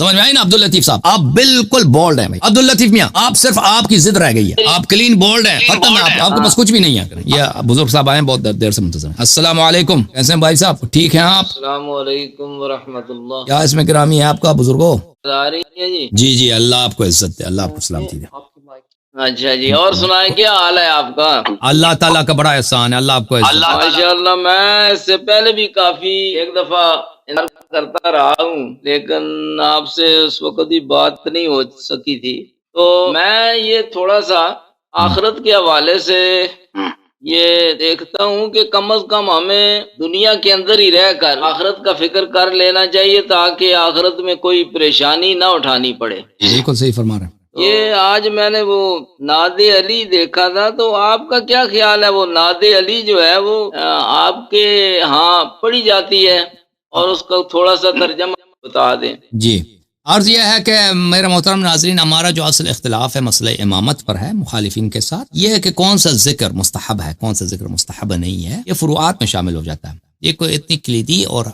سمجھ میں آئی نا عبد اللطیف صاحب؟ آپ بالکل بولڈ ہیں بھائی عبد اللطیف میاں، آپ صرف آپ کی ضد رہ گئی ہے، آپ کلین بولڈ ہیں ختم ہے، آپ کے پاس کچھ بھی نہیں ہے۔ یہ بزرگ صاحب آئے ہیں بہت دیر سے منتظر ہیں۔ السلام علیکم، کیسے ہیں بھائی صاحب؟ ٹھیک ہیں آپ؟ السلام علیکم ورحمۃ اللہ۔ کیا اس میں گرامی ہے آپ کا بزرگوں؟ آ رہی ہے جی؟ جی جی، اللہ آپ کو عزت دے، اللہ آپ کو سلامتی دے۔ اچھا جی، اور سنائیں کیا حال ہے آپ کا؟ اللہ تعالیٰ کا بڑا احسان ہے، اللہ آپ کو عزت دے۔ ماشاء اللہ، میں اس سے پہلے بھی کافی ایک دفعہ کرتا رہا ہوں، لیکن آپ سے اس وقت ہی بات نہیں ہو سکی تھی، تو میں یہ تھوڑا سا آخرت کے حوالے سے یہ دیکھتا ہوں کہ کم از کم ہمیں دنیا کے اندر ہی رہ کر آخرت کا فکر کر لینا چاہیے، تاکہ آخرت میں کوئی پریشانی نہ اٹھانی پڑے۔ بالکل صحیح فرما رہے ہیں۔ یہ آج میں نے وہ ناد علی دیکھا تھا، تو آپ کا کیا خیال ہے؟ وہ ناد علی جو ہے وہ آپ کے ہاں پڑھی جاتی ہے، اور اس کا تھوڑا سا ترجمہ بتا دیں۔ جی، عرض یہ ہے کہ میرے محترم ناظرین، ہمارا جو اصل اختلاف ہے مسئلہ امامت پر ہے مخالفین کے ساتھ، یہ ہے کہ کون سا ذکر مستحب ہے، کون سا ذکر مستحب نہیں ہے، یہ فروعات میں شامل ہو جاتا ہے۔ یہ کوئی اتنی کلیدی اور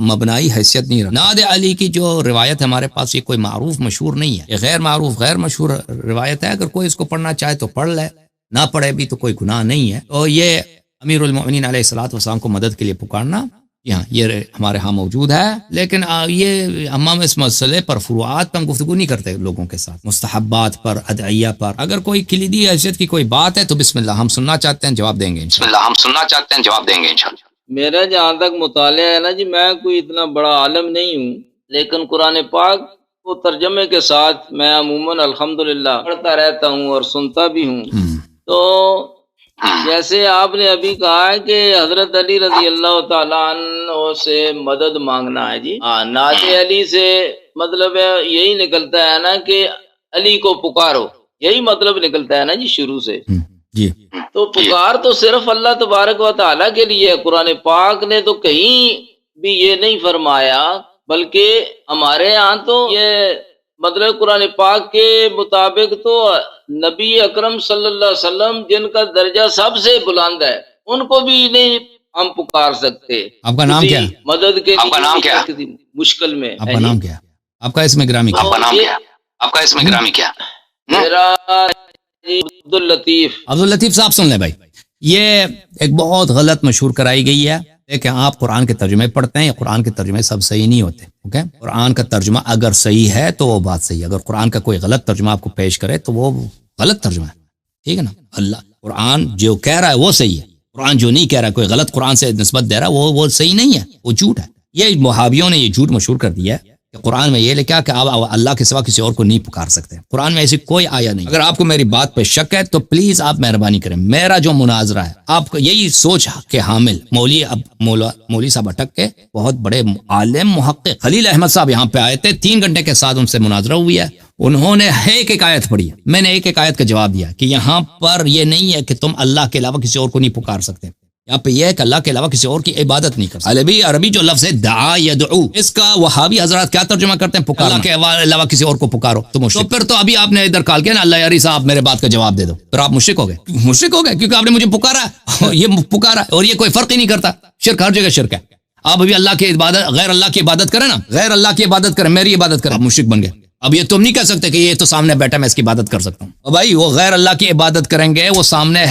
مبنائی حیثیت نہیں رہا۔ ناد علی کی جو روایت ہے ہمارے پاس، یہ کوئی معروف مشہور نہیں ہے، یہ غیر معروف غیر مشہور روایت ہے۔ اگر کوئی اس کو پڑھنا چاہے تو پڑھ لے، نہ پڑھے بھی تو کوئی گناہ نہیں ہے۔ تو یہ امیر المؤمنین علیہ الصلوۃ والسلام کو مدد کے لیے پکارنا یہ ہمارے ہاں موجود ہے، لیکن یہ ہم اس مسئلے پر فروعات پر گفتگو نہیں کرتے لوگوں کے ساتھ، مستحبات پر، ادعیہ پر۔ اگر کوئی کلیدی حیثیت کی کوئی بات ہے تو بسم اللہ، ہم سننا چاہتے ہیں، جواب دیں گے انشاءاللہ۔ میرا جہاں تک مطالعہ ہے نا جی، میں کوئی اتنا بڑا عالم نہیں ہوں، لیکن قرآن پاک کو ترجمے کے ساتھ میں عموماً الحمدللہ پڑھتا رہتا ہوں اور سنتا بھی ہوں۔ تو جیسے آپ نے ابھی کہا ہے کہ حضرت علی رضی اللہ تعالیٰ عنہ سے مدد مانگنا ہے جی، نعت علی سے مطلب یہی نکلتا ہے نا کہ علی کو پکارو، یہی مطلب نکلتا ہے نا جی شروع سے۔ جی، تو پکار تو صرف اللہ تبارک و تعالیٰ کے لیے ہے، قرآن پاک نے تو کہیں بھی یہ نہیں فرمایا، بلکہ ہمارے ہاں تو یہ مطلب قرآن پاک کے مطابق تو نبی اکرم صلی اللہ علیہ وسلم جن کا درجہ سب سے بلند ہے، ان کو بھی نہیں ہم پکار سکتے۔ آپ کا نام کیا ہے؟ مدد کے لیے مشکل میں۔ آپ کا نام کیا ہے؟ آپ کا اسم گرامی کیا؟ میرا عبد اللطیف۔ عبد اللطیف صاحب سن لیں بھائی، یہ ایک بہت غلط مشہور کرائی گئی ہے کہ آپ قرآن کے ترجمے پڑھتے ہیں، یا قرآن کے ترجمے سب صحیح نہیں ہوتے۔ اوکے، قرآن کا ترجمہ اگر صحیح ہے تو وہ بات صحیح ہے، اگر قرآن کا کوئی غلط ترجمہ آپ کو پیش کرے تو وہ غلط ترجمہ ہے، ٹھیک ہے نا؟ اللہ قرآن جو کہہ رہا ہے وہ صحیح ہے، قرآن جو نہیں کہہ رہا ہے، کوئی غلط قرآن سے نسبت دے رہا ہے، وہ صحیح نہیں ہے، وہ جھوٹ ہے۔ یہ وہابیوں نے یہ جھوٹ مشہور کر دیا ہے کہ قرآن میں یہ لکھا کہ آپ اللہ کے سوا کسی اور کو نہیں پکار سکتے، قرآن میں ایسی کوئی آیا نہیں۔ اگر آپ کو میری بات پہ شک ہے تو پلیز آپ مہربانی کریں، میرا جو مناظرہ ہے آپ کو یہی سوچ کے حامل مولوی صاحب اٹک کے بہت بڑے عالم محقق خلیل احمد صاحب یہاں پہ آئے تھے، 3 گھنٹے کے ساتھ ان سے مناظرہ ہوئی ہے، انہوں نے ایک آیت پڑھی ہے، میں نے ایک آیت کا جواب دیا کہ یہاں پر یہ نہیں ہے کہ تم اللہ کے علاوہ کسی اور کو نہیں پکار سکتے، یہاں پہ یہ ہے کہ اللہ کے علاوہ کسی اور کی عبادت نہیں کر سکتے۔ عربی جو لفظ ہے دعا یدعو، اس کا وہابی حضرات کیا ترجمہ کرتے ہیں؟ پکارو، اللہ کے علاوہ کسی اور کو پکارو تو مشرک۔ تو پھر تو ابھی آپ نے ادھر کال کیا نا، اللہ یاری صاحب میرے بات کا جواب دے دو، پھر آپ مشرک ہو گئے کیونکہ آپ نے مجھے پکارا، یہ پکارا، اور یہ کوئی فرق ہی نہیں کرتا، شرک ہر جگہ شرک ہے۔ آپ ابھی اللہ کی عبادت، غیر اللہ کی عبادت کریں نا، غیر اللہ کی عبادت کریں، میری عبادت کریں، آپ مشرک بن گئے۔ اب یہ تم نہیں کہہ سکتے کہ یہ تو سامنے بیٹھا میں اس کی عبادت کر سکتا ہوں۔ اور بھائی وہ غیر اللہ کی عبادت کریں گے، وہ سامنے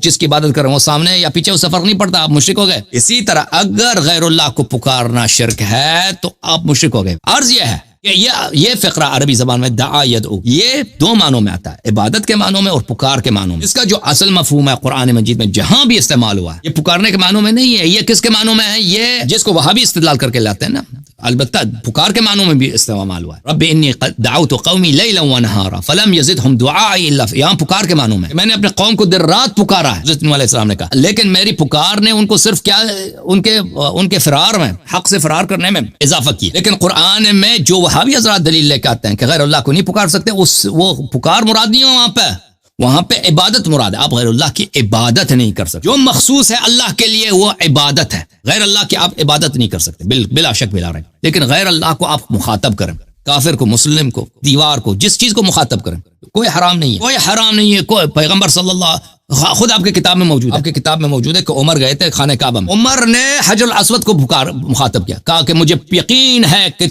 جس کی عبادت کریں وہ سامنے یا پیچھے، اس سے فرق نہیں پڑتا، آپ مشرک ہو گئے۔ اسی طرح اگر غیر اللہ کو پکارنا شرک ہے تو آپ مشرک ہو گئے۔ عرض یہ ہے کہ یہ فقرہ عربی زبان میں دعا یدعو، یہ 2 معنوں میں آتا ہے، عبادت کے معنوں میں اور پکار کے معنوں میں۔ اس کا جو اصل مفہوم ہے قرآن مجید میں جہاں بھی استعمال ہوا ہے، یہ پکارنے کے معنوں میں نہیں ہے، یہ کس کے معنوں میں ہے؟ یہ جس کو وہابی استدلال کر کے لاتے ہیں نا، البتہ پکار کے معنوں میں بھی استعمال ہوا ہے۔ رب انی دعوت قومی لیلا ونہارا فلم یزدہم دعائی الا فرارا، یہاں پکار کے معنوں میں میں نے اپنے قوم کو دیر رات پکارا ہے، حضرت نوح علیہ السلام نے کہا، لیکن میری پکار نے ان کو صرف کیا ان کے فرار میں، حق سے فرار کرنے میں اضافہ کیا۔ لیکن قرآن میں جو وہابی حضرات دلیل لے کے آتے ہیں کہ غیر اللہ کو نہیں پکار سکتے، وہ پکار مراد نہیں ہے، وہاں پہ عبادت مراد ہے، آپ غیر اللہ کی عبادت نہیں کر سکتے، جو مخصوص ہے اللہ کے لیے وہ عبادت ہے، غیر اللہ کی آپ عبادت نہیں کر سکتے، بلا شک بلا رہے، لیکن غیر اللہ کو آپ مخاطب کریں، کافر کو، مسلم کو، دیوار کو، جس چیز کو مخاطب کریں، کوئی حرام نہیں ہے، کوئی پیغمبر صلی اللہ خود آپ کی کتاب میں موجود ہے، آپ کی کتاب میں موجود ہے کہ عمر گئے تھے خانہ کعبہ میں، عمر نے حجر الاسود کو مخاطب کیا، کہا کہ مجھے یقین ہے کہ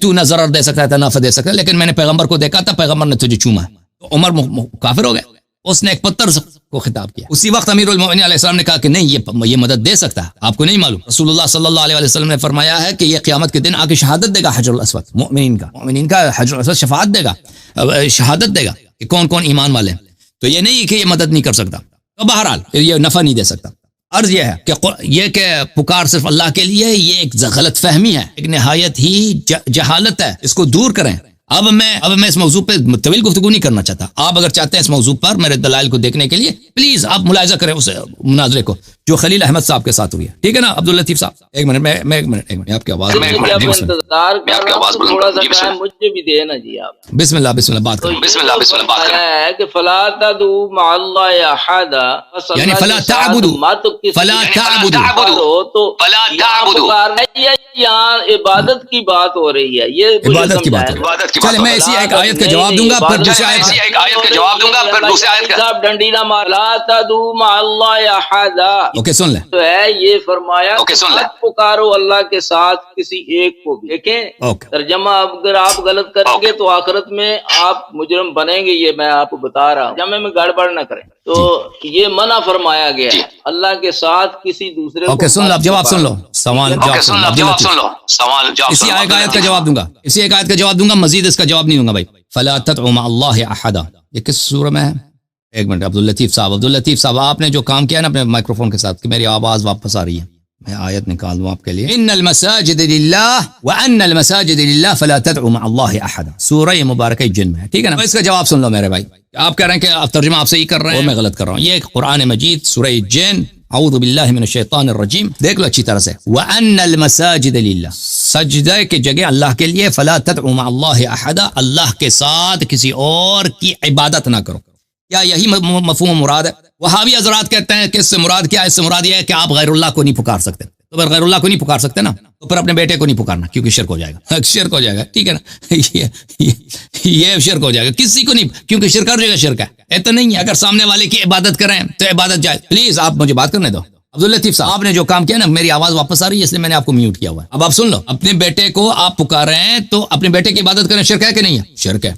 تو نہ ضرر دے سکتا ہے نہ نفع دے سکتا ہے، لیکن میں نے پیغمبر کو دیکھا تھا، پیغمبر نے تجھے چوما ہے۔ تو عمر کافر ہو گئے، اس نے ایک پتھر کو خطاب کیا۔ اسی وقت امیر المؤمنین علیہ السلام نے کہا کہ نہیں، یہ مدد دے سکتا ہے، آپ کو نہیں معلوم؟ رسول اللہ صلی اللہ علیہ وسلم نے فرمایا ہے کہ یہ قیامت کے دن آ کے شہادت دے گا حجر الاسود، مومنین کا حجر الاسود شفاعت دے گا، شہادت دے گا کہ کون کون ایمان والے ہیں۔ تو یہ نہیں کہ یہ مدد نہیں کر سکتا، تو بہرحال یہ نفع نہیں دے سکتا۔ عرض یہ ہے کہ پکار صرف اللہ کے لیے، یہ ایک غلط فہمی ہے، ایک نہایت ہی جہالت ہے، اس کو دور کریں۔ اب میں اس موضوع پہ طویل گفتگو نہیں کرنا چاہتا، آپ اگر چاہتے ہیں اس موضوع پر میرے دلائل کو دیکھنے کے لیے پلیز آپ ملاحظہ کریں اس مناظرے کو جو خلیل احمد صاحب کے ساتھ ہوئی ہے، ٹھیک ہے نا؟ عبداللطیف صاحب ایک منٹ، میں آپ کی آواز انتظار تھوڑا سا مجھے بھی دے نا جی آپ۔ بسم اللہ بات کریں، ہے کہ فلا تدعوا مع اللہ احد، یعنی فلا تعبدوا تو یہاں عبادت کی بات ہو رہی ہے، یہ عبادت کی بات ہے۔ چلے میں اسی ایک آیت کا جواب دوں گا، پھر دوسری آیت کا صاحب ڈنڈی نہ مار، لا تدعوا مع اللہ احد، اوکے سن لیں، تو ہے یہ فرمایا مت پکارو اللہ کے ساتھ کسی ایک کو بھی۔ دیکھیں ترجمہ اگر آپ غلط کریں گے تو آخرت میں آپ مجرم بنیں گے، یہ میں آپ کو بتا رہا ہوں، ترجمے میں گڑبڑ نہ کریں۔ تو یہ منع فرمایا گیا اللہ کے ساتھ کسی دوسرے اوکے سن لو، اب جواب سن لو، سوال جواب سن لو، اسی ایک آیت کا جواب دوں گا، اسی ایک آیت کا جواب دوں گا، مزید اس کا جواب نہیں دوں گا بھائی۔ فلا تدعوا مع اللہ احد، یہ کس سورہ میں ہے؟ ایک منٹ، عبداللطیف صاحب آپ نے جو کام کیا نا اپنے مائکروفون کے ساتھ کہ میری آواز واپس آ رہی ہے، میں آیت نکال دوں آپ کے لیے۔ ان المساجد للہ وان المساجد للہ فلا تدعوا مع اللہ احد، سورہ مبارکہ جن میں ہے، ٹھیک ہے نا؟ اس کا جواب سن لو میرے بھائی، آپ کہہ رہے ہیں کہ ترجمہ آپ صحیح کر رہے ہیں اور میں غلط کر رہا ہوں، یہ قرآن مجید سورہ جن، اعوذ باللہ من الشیطان الرجیم، دیکھ لو اچھی طرح سے، وان المساجد للہ، سجدہ کی جگہ اللہ کے لیے، فلا تدعوا مع اللہ احد، اللہ کے ساتھ کسی اور کی عبادت نہ کرو۔ کیا یہی مفہوم مراد ہے؟ وہابی حضرات کہتے ہیں کہ اس سے مراد کیا ہے؟ اس سے مراد یہ ہے کہ آپ غیر اللہ کو نہیں پکار سکتے، تو پھر غیر اللہ کو نہیں پکار سکتے نا، تو پھر اپنے بیٹے کو نہیں پکارنا کیونکہ شرک ہو جائے گا، شرک ہو جائے گا، ٹھیک ہے نا؟ یہ شرک ہو جائے گا، کسی کو نہیں، کیونکہ شرک ہر جگہ شرک ہے، ایسا نہیں ہے۔ اگر سامنے والے کی عبادت کریں تو عبادت جائے۔ پلیز آپ مجھے بات کرنے دو۔ عبداللطیف صاحب آپ نے جو کام کیا نا، میری آواز واپس آ رہی ہے اس لیے میں نے آپ کو میوٹ کیا ہوا ہے۔ اب آپ سن لو، اپنے بیٹے کو آپ پکار رہے ہیں تو اپنے بیٹے کی عبادت کریں شرک ہے کہ نہیں ہے؟ شرک ہے،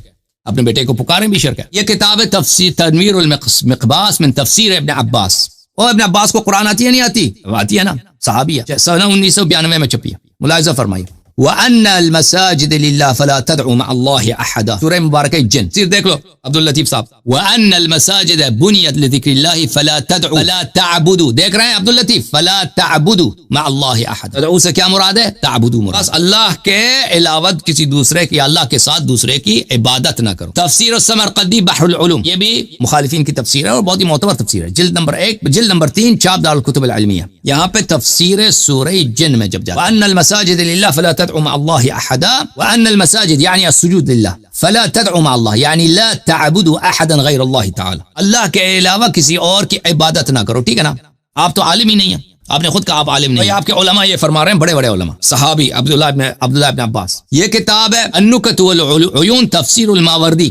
اپنے بیٹے کو پکاریں بھی شرک ہے۔ یہ کتاب ہے تفسیر تنویر المقباس من تفسیر ابن عباس، اور ابن عباس کو قرآن آتی ہے نہیں آتی؟ آتی ہے نا، صحابی ہے، سنہ 1992 میں چھپی ہے، ملاحظہ فرمائیے۔ وَأَنَّ الْمَسَاجِدَ لِلَّهِ فَلَا تَدْعُوا مَعَ اللَّهِ أَحَدًا، سورہ مبارکہ جن، صرف دیکھ لو عبداللطیف صاحب، وَأَنَّ الْمَسَاجِدَ بُنِيَتْ لِذِكْرِ اللَّهِ فَلَا تَدْعُوا فَلَا تَعْبُدُوا، دیکھ رہے ہیں عبداللطیف، فَلَا تَعْبُدُوا مَعَ اللَّهِ أَحَدًا، تدعو سے کیا مراد ہے؟ تعبدو مراد، بس اللہ کے علاوہ کسی دوسرے کی، اللہ کے ساتھ دوسرے کی عبادت نہ کرو۔ تفسیر السمرقندی بحر العلوم، یہ بھی مخالفین کی تفسیر ہے اور بہت ہی معتبر تفسیر ہے، جلد نمبر 1 جلد نمبر 3 چاپ دار الکتب العلمیہ، یہاں پہ تفسیر سورہ جن میں جب جاتا ہے وَأَنَّ الْمَسَاجِدَ لِلَّهِ فَلَا تَدْعُوا مَعَ اللَّهِ أَحَدًا، وَأَنَّ الْمَسَاجِدَ يعني السجود لله، فلا تدعوا مع الله يعني لا تعبدوا أحدا غير الله تعالى، اللہ کے علاوہ کسی اور کی عبادت نہ کرو، ٹھیک ہے نا؟ آپ تو عالم ہی نہیں ہیں، آپ نے خود کہا آپ عالم نہیں ہیں، آپ کے علماء یہ فرما رہے ہیں، بڑے بڑے علماء، صحابی عبداللہ ابن عباس۔ یہ کتاب ہے النکت والعیون تفسیر الماوردی،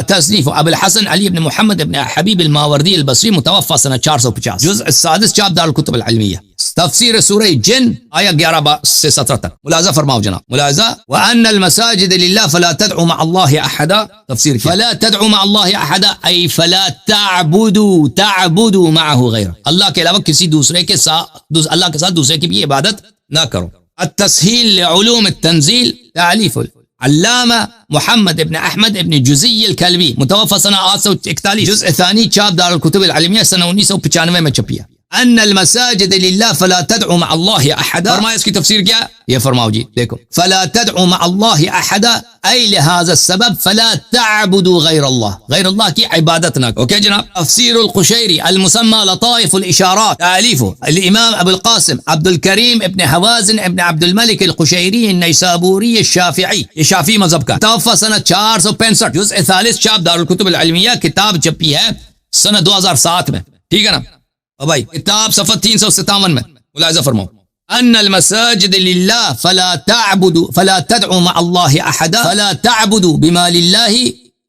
تصنیف ابو الحسن علی بن محمد بن حبیب الماوردی البصری، متوفى سنہ 450، جزء السادس چاپ دار الکتب العلمیہ، تفسیر سورہ جن آیا 11 سے 17 تک، ملاحظہ فرماؤ جناب، ملاحظہ۔ وَأَنَّ الْمَسَاجِدَ لِلَّهِ فَلَا تَدْعُوا مَعَ اللَّهِ أَحَدًا، تفسیر فلا تدعوا مع الله أحدا أي فلا تعبدوا معه غيره، اللہ کے علاوہ کسی دوسرے کے ساتھ، اللہ کے ساتھ دوسرے کی بھی عبادت نہ کرو۔ التسہیل لعلوم التنزیل، تألیف علامہ محمد ابن احمد ابن جزی الکلبی، متوفى سنہ 841، جزء ثانی چاپ دار الکتب العلمیہ، سنہ 1995 میں چھپی ہے۔ ان المساجد للہ فلا تدعوا مع اللہ احدا، فرمایا اس کی تفسیر کیا؟ یہ فرماؤ جی، دیکھو، فلا تدعوا مع اللہ احدا ای لہذا السبب فلا تعبدوا غیر اللہ، غیر اللہ کی عبادت نہ کرو۔ اوکے جناب۔ تفسیر القشیری المسمى لطائف الاشارات، تالیف الامام ابو القاسم عبد الکریم ابن حوازن ابن عبد الملک القشیری النیسابوری الشافعی، یہ شافعی مذہب کا، توفى سنہ 465، جزء ثالث چاپ دار الکتب العلمیہ، کتاب چھپی ہے سنہ 2007 میں، ٹھیک ہے نا؟ اور بھائی کتاب صفحہ 357 میں ملاحظہ فرماؤ، ان المساجد للہ فلا تدعوا مع اللہ احدا فلا تعبدوا بما للہ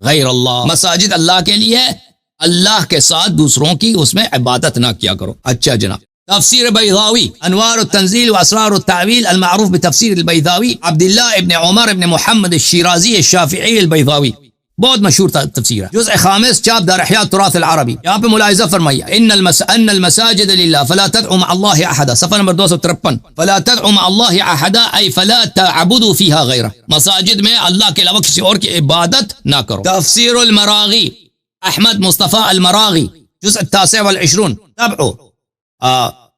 غیر اللہ، مساجد اللہ کے لیے، اللہ کے ساتھ دوسروں کی اس میں عبادت نہ کیا کرو. اچھا جناب. تفسیر بیضاوی انوار التنزیل و اسرار التعویل المعروف بتفسیر البیضاوی عبداللہ ابن عمر ابن محمد الشیرازی الشافعی البیضاوی، بہت مشہور تفسیر ہے. جزء خامس چاپ دار احیاء التراث العربی. یہاں پہ ملاحظہ فرمائیے ان المساجد للہ فلا تدعوا مع اللہ احدا، صفحہ نمبر 253. فلا تدعوا مع اللہ احدا ای فلا تعبدوا فیہا غیرہ، مساجد میں اللہ کے علاوہ کسی اور کی عبادت نہ کرو. تفسیر المراغی احمد مصطفی المراغی جزء 29 تبعو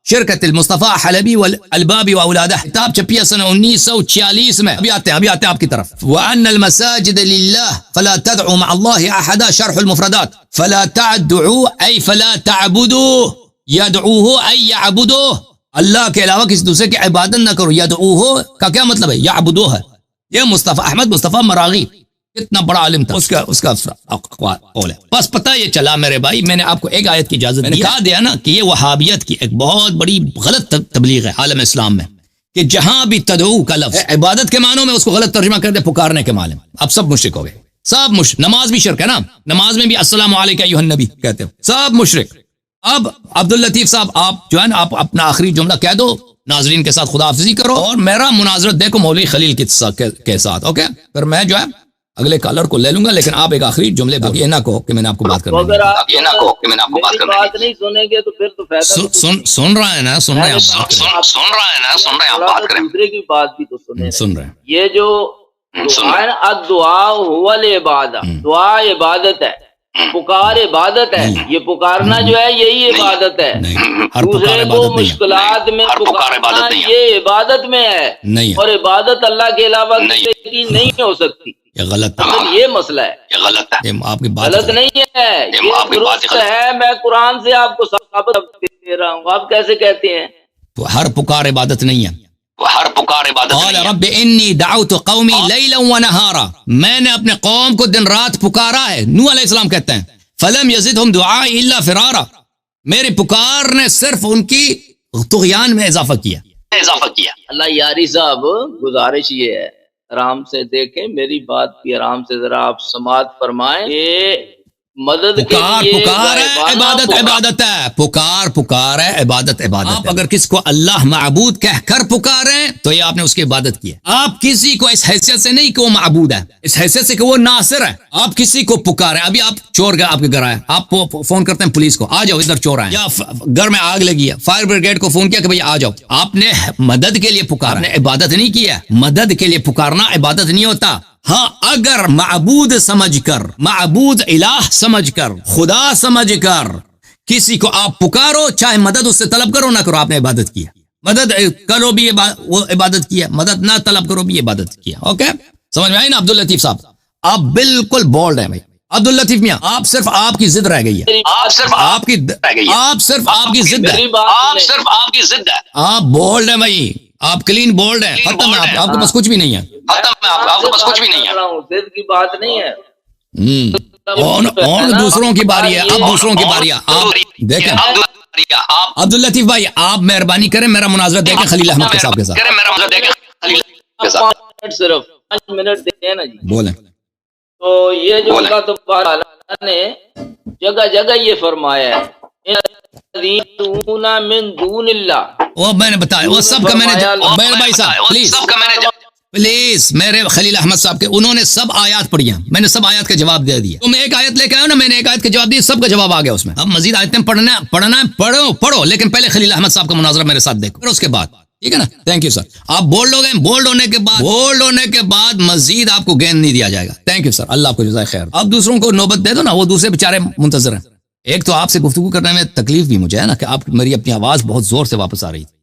شرکت المصطفی حلبی والالبابی واولادہ، کتاب چھپی ہے سنہ 1946 میں. ابھی آتے ہیں آپ کی طرف. وان المساجد للہ فلا تدعوا مع اللہ احدا شرح المفردات. فلا تدعوا ای فلا تعبدوا، یدعوہ ای یعبدوہ، اللہ کے علاوہ کسی دوسرے کی عبادت نہ کرو. یدعوہ کا کیا مطلب ہے؟ یعبدوہ ہے. یہ مصطفی احمد مصطفی مراغی کتنا بڑا عالم تھا، اس کا قول ہے. بس پتہ یہ چلا میرے بھائی، میں نے آپ کو ایک آیت کی اجازت میں نے کہا دیا نا کہ یہ وہابیت کی ایک بہت بڑی غلط تبلیغ ہے عالم اسلام میں، کہ جہاں بھی تدعو کا لفظ عبادت کے معنوں میں اس کو غلط ترجمہ کر دے پکارنے کے معنی میں. اب سب مشرک ہو گئے، سب مشرک. نماز بھی شرک ہے نا، نماز میں بھی السلام علیکم ایھا النبی کہتے ہو، سب مشرک. اب عبداللطیف صاحب آپ جو ہے نا، آپ اپنا آخری جملہ کہہ دو، ناظرین کے ساتھ خدا حافظی کرو اور میرا مناظرت دیکھو مولوی خلیل کے ساتھ. اوکے، پھر میں جو ہے اگلے کالر کو لے لوں گا، لیکن آپ ایک آخری جملے باقی یہ نہ کہو کہ میں نے آپ کو بات کرنا اگر آپ نہیں سنیں گے تو پھر تو فائدہ سن رہا ہے نا، سن رہے ہیں آپ بات کریں، دوسرے کی بات بھی تو سن رہے ہیں. یہ جو الدعاء هو العبادہ، دعا عبادت ہے، پکار عبادت ہے. یہ پکارنا جو ہے یہی عبادت ہے. دوسرے کو مشکلات میں پکارنا یہ عبادت میں ہے، اور عبادت اللہ کے علاوہ کسی کی نہیں ہو سکتی. یہ غلط ہے، یہ مسئلہ ہے، یہ غلط ہے. آپ کی بات غلط نہیں ہے، یہ درست ہے. میں قرآن سے آپ کو ثابت دے رہا ہوں. آپ کیسے کہتے ہیں؟ تو ہر پکار عبادت نہیں ہے. قال رب انی دعوت قومی لیلا ونہارا، میں نے اپنے قوم کو دن رات پکارا ہے. نوح علیہ السلام کہتے ہیں فلم یزدہم دعائی الا فرارا، میری پکار نے صرف ان کی طغیان میں اضافہ کیا. اللہ یاری صاحب، گزارش یہ ہے آرام سے دیکھیں میری بات کی، آرام سے ذرا آپ سماعت فرمائیں. یہ مدد پکار ہے، عبادت ہے. پکار ہے، عبادت ہے. آپ اگر کس کو اللہ معبود کہہ کر پکاریں تو یہ آپ نے اس کی عبادت کی ہے. آپ کسی کو اس حیثیت سے نہیں کہ وہ معبود ہے، اس حیثیت سے کہ وہ ناصر ہے. آپ کسی کو پکاریں. ابھی آپ چور گئے آپ کے گھر آئے، آپ فون کرتے ہیں پولیس کو، آ جاؤ ادھر چور آئے، یا گھر میں آگ لگی ہے، فائر بریگیڈ کو فون کیا کہ بھئی آ جاؤ. آپ نے مدد کے لیے پکارا، نے عبادت نہیں کیا. مدد کے لیے پکارنا عبادت نہیں ہوتا. ہاں اگر معبود سمجھ کر، معبود الہ سمجھ کر، خدا سمجھ کر کسی کو آپ پکارو، چاہے مدد اس سے طلب کرو نہ کرو، آپ نے عبادت کیا. مدد کرو بھی وہ عبادت کیا، مدد نہ طلب کرو بھی عبادت کیا. اوکے، سمجھ میں آئی نا عبداللطیف صاحب؟ آپ بالکل بولڈ ہیں بھائی. عبداللطیف میاں، آپ صرف آپ کی ضد رہ گئی ہے، آپ صرف آپ کی ضد ہے. آپ بولڈ ہیں بھائی، آپ کلین بولڈ ہیں، ختم ہے. آپ کے پاس کچھ بھی نہیں ہے. ضد کی بات نہیں ہے. اور دوسروں کی باری ہے. اب دوسروں کی باری ہے. آپ دیکھیں عبداللطیف بھائی، آپ مہربانی کریں میرا مناظرہ دیکھیں خلیل احمد کے صاحب کے ساتھ. صرف 5 منٹ دیں نا جی، بولیں. تو یہ جو اللہ تبارک نے جگہ جگہ یہ فرمایا ہے من دون اللہ، وہ میں نے بتایا، وہ سب کا میں نے بھائی صاحب پلیز میرے خلیل احمد صاحب کے، انہوں نے سب آیات پڑھی ہیں، میں نے سب آیات کا جواب دے دیا. تم ایک آیت لے کے آئے نا، میں نے ایک آیت کا جواب دیا، سب کا جواب آ گیا اس میں. اب مزید آیتیں پڑھنا ہے پڑھو، لیکن پہلے خلیل احمد صاحب کا مناظرہ میرے ساتھ دیکھو، پھر اس کے بعد. ٹھیک ہے نا؟ Thank you sir. آپ بولڈ ہو گئے، بولڈ ہونے کے بعد مزید آپ کو گین نہیں دیا جائے گا. تھینک یو سر، اللہ آپ کو جزائے خیر. آپ دوسروں کو نوبت دے دو نا، وہ دوسرے بیچارے منتظر ہیں. ایک تو آپ سے گفتگو کرنے میں تکلیف بھی مجھے ہے نا کہ آپ میری اپنی آواز بہت زور سے واپس آ رہی تھی.